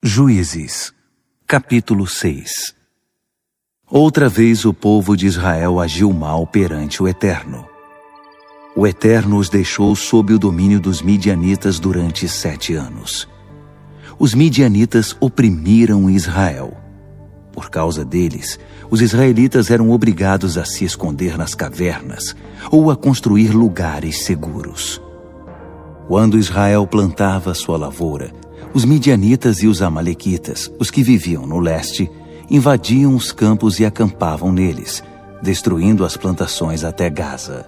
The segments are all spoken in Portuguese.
Juízes, capítulo 6. Outra vez o povo de Israel agiu mal perante o Eterno. O Eterno os deixou sob o domínio dos midianitas durante 7 anos. Os midianitas oprimiram Israel. Por causa deles, os israelitas eram obrigados a se esconder nas cavernas ou a construir lugares seguros. Quando Israel plantava sua lavoura, os midianitas e os amalequitas, os que viviam no leste, invadiam os campos e acampavam neles, destruindo as plantações até Gaza.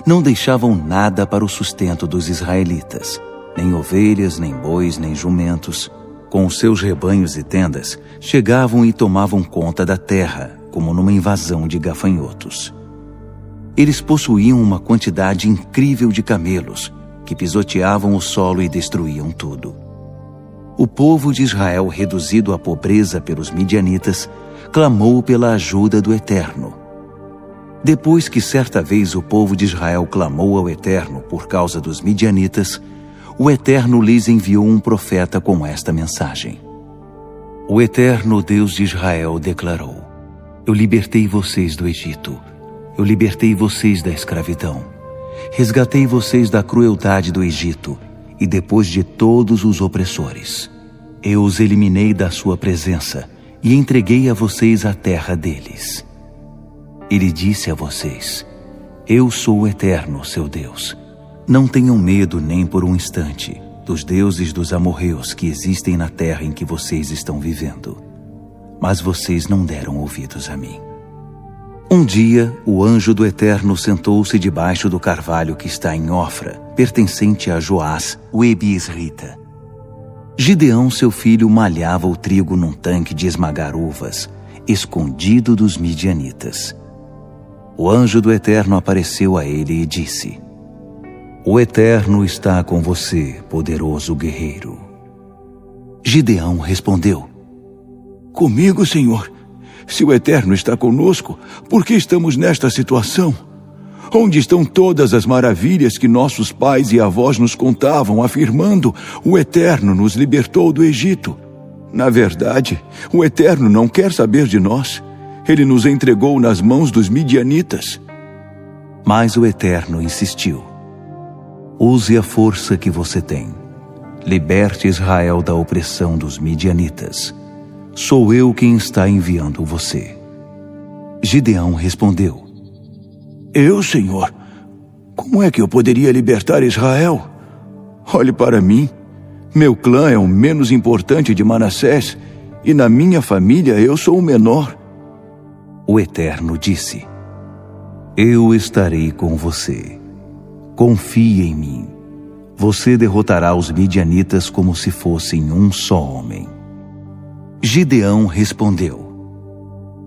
Não deixavam nada para o sustento dos israelitas, nem ovelhas, nem bois, nem jumentos. Com os seus rebanhos e tendas, chegavam e tomavam conta da terra, como numa invasão de gafanhotos. Eles possuíam uma quantidade incrível de camelos, que pisoteavam o solo e destruíam tudo. O povo de Israel, reduzido à pobreza pelos midianitas, clamou pela ajuda do Eterno. Depois que certa vez o povo de Israel clamou ao Eterno por causa dos midianitas, o Eterno lhes enviou um profeta com esta mensagem. O Eterno Deus de Israel declarou: Eu libertei vocês do Egito, eu libertei vocês da escravidão, resgatei vocês da crueldade do Egito, e depois de todos os opressores, eu os eliminei da sua presença e entreguei a vocês a terra deles. Ele disse a vocês: Eu sou o Eterno, seu Deus. Não tenham medo nem por um instante dos deuses dos amorreus que existem na terra em que vocês estão vivendo. Mas vocês não deram ouvidos a mim. Um dia, o anjo do Eterno sentou-se debaixo do carvalho que está em Ofra, pertencente a Joás, o ebiesrita. Gideão, seu filho, malhava o trigo num tanque de esmagar uvas, escondido dos midianitas. O anjo do Eterno apareceu a ele e disse: O Eterno está com você, poderoso guerreiro. Gideão respondeu: Comigo, Senhor. Se o Eterno está conosco, por que estamos nesta situação? Onde estão todas as maravilhas que nossos pais e avós nos contavam, afirmando: o Eterno nos libertou do Egito? Na verdade, o Eterno não quer saber de nós. Ele nos entregou nas mãos dos midianitas. Mas o Eterno insistiu: Use a força que você tem. Liberte Israel da opressão dos midianitas. Sou eu quem está enviando você. Gideão respondeu: Eu, Senhor? Como é que eu poderia libertar Israel? Olhe para mim. Meu clã é o menos importante de Manassés, e na minha família eu sou o menor. O Eterno disse: Eu estarei com você. Confie em mim. Você derrotará os midianitas como se fossem um só homem. Gideão respondeu: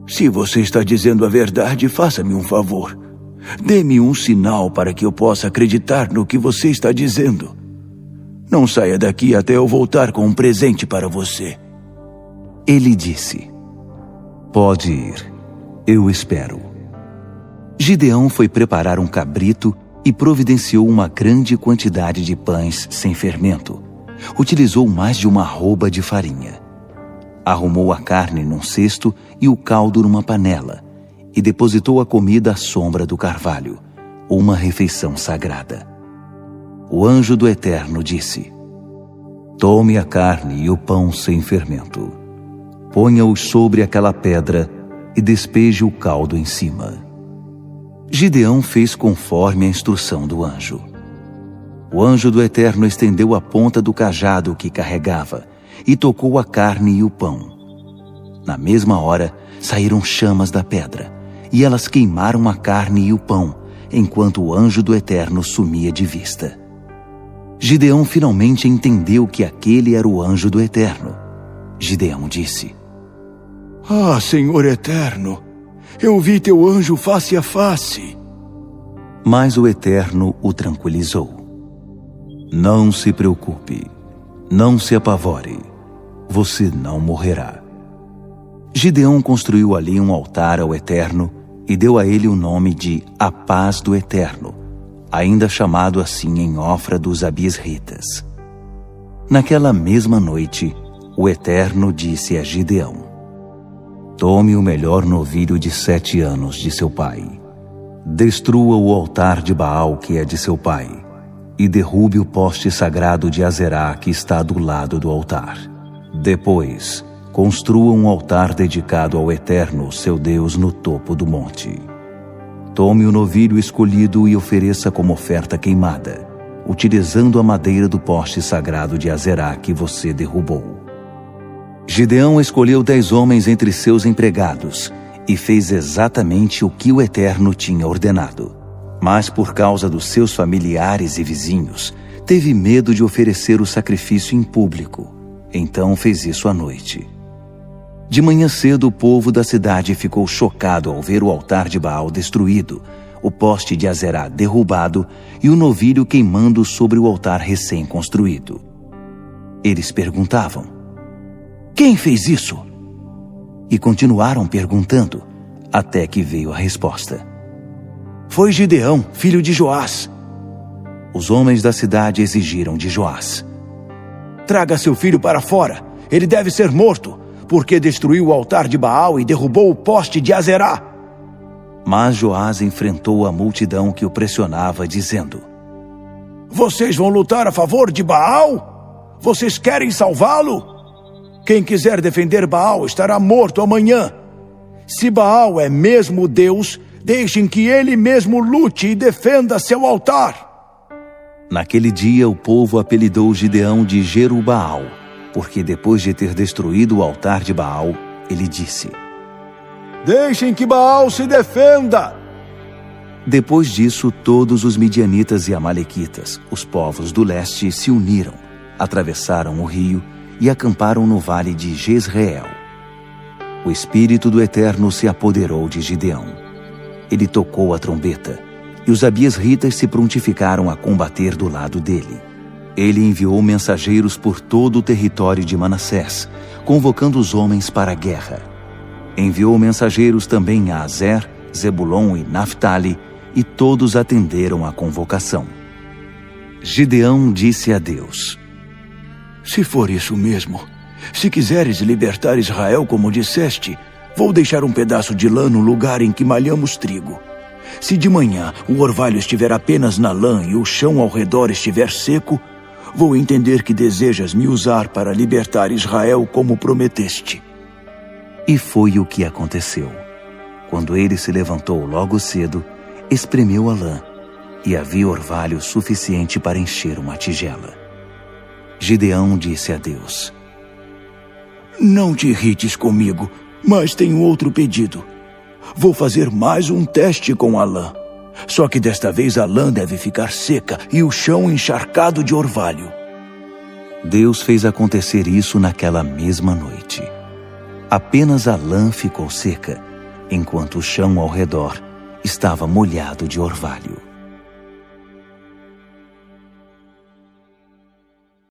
Se você está dizendo a verdade, faça-me um favor. Dê-me um sinal para que eu possa acreditar no que você está dizendo. Não saia daqui até eu voltar com um presente para você. Ele disse: Pode ir, eu espero. Gideão foi preparar um cabrito e providenciou uma grande quantidade de pães sem fermento. Utilizou mais de uma arroba de farinha. Arrumou a carne num cesto e o caldo numa panela, e depositou a comida à sombra do carvalho, uma refeição sagrada. O anjo do Eterno disse: Tome a carne e o pão sem fermento. Ponha-os sobre aquela pedra e despeje o caldo em cima. Gideão fez conforme a instrução do anjo. O anjo do Eterno estendeu a ponta do cajado que carregava e tocou a carne e o pão. Na mesma hora, saíram chamas da pedra, e elas queimaram a carne e o pão, enquanto o anjo do Eterno sumia de vista. Gideão finalmente entendeu que aquele era o anjo do Eterno. Gideão disse: Ah, Senhor Eterno, eu vi teu anjo face a face. Mas o Eterno o tranquilizou: Não se preocupe, não se apavore, você não morrerá. Gideão construiu ali um altar ao Eterno e deu a ele o nome de A Paz do Eterno, ainda chamado assim em Ofra dos Abiesritas. Naquela mesma noite, o Eterno disse a Gideão: tome o melhor novilho de 7 anos de seu pai. Destrua o altar de Baal que é de seu pai, e derrube o poste sagrado de Azerá que está do lado do altar. Depois, construa um altar dedicado ao Eterno, seu Deus, no topo do monte. Tome o novilho escolhido e ofereça como oferta queimada, utilizando a madeira do poste sagrado de Azerá que você derrubou. Gideão escolheu 10 homens entre seus empregados e fez exatamente o que o Eterno tinha ordenado. Mas por causa dos seus familiares e vizinhos, teve medo de oferecer o sacrifício em público. Então fez isso à noite. De manhã cedo, o povo da cidade ficou chocado ao ver o altar de Baal destruído, o poste de Azerá derrubado e o novilho queimando sobre o altar recém-construído. Eles perguntavam: quem fez isso? E continuaram perguntando, até que veio a resposta: foi Gideão, filho de Joás. Os homens da cidade exigiram de Joás: traga seu filho para fora, ele deve ser morto, porque destruiu o altar de Baal e derrubou o poste de Azerá. Mas Joás enfrentou a multidão que o pressionava, dizendo: vocês vão lutar a favor de Baal? Vocês querem salvá-lo? Quem quiser defender Baal estará morto amanhã. Se Baal é mesmo Deus, deixem que ele mesmo lute e defenda seu altar. Naquele dia o povo apelidou Gideão de Jerubaal, porque depois de ter destruído o altar de Baal, ele disse: deixem que Baal se defenda. Depois disso, todos os midianitas e amalequitas, os povos do leste, se uniram, atravessaram o rio e acamparam no vale de Jezreel. O Espírito do Eterno se apoderou de Gideão. Ele tocou a trombeta, e os abiesritas se prontificaram a combater do lado dele. Ele enviou mensageiros por todo o território de Manassés, convocando os homens para a guerra. Enviou mensageiros também a Azer, Zebulon e Naftali, e todos atenderam à convocação. Gideão disse a Deus: se for isso mesmo, se quiseres libertar Israel como disseste, vou deixar um pedaço de lã no lugar em que malhamos trigo. Se de manhã o orvalho estiver apenas na lã e o chão ao redor estiver seco, vou entender que desejas me usar para libertar Israel como prometeste. E foi o que aconteceu. Quando ele se levantou logo cedo, espremeu a lã, e havia orvalho suficiente para encher uma tigela. Gideão disse a Deus: não te irrites comigo, mas tenho outro pedido. Vou fazer mais um teste com a lã. Só que desta vez a lã deve ficar seca e o chão encharcado de orvalho. Deus fez acontecer isso naquela mesma noite. Apenas a lã ficou seca, enquanto o chão ao redor estava molhado de orvalho.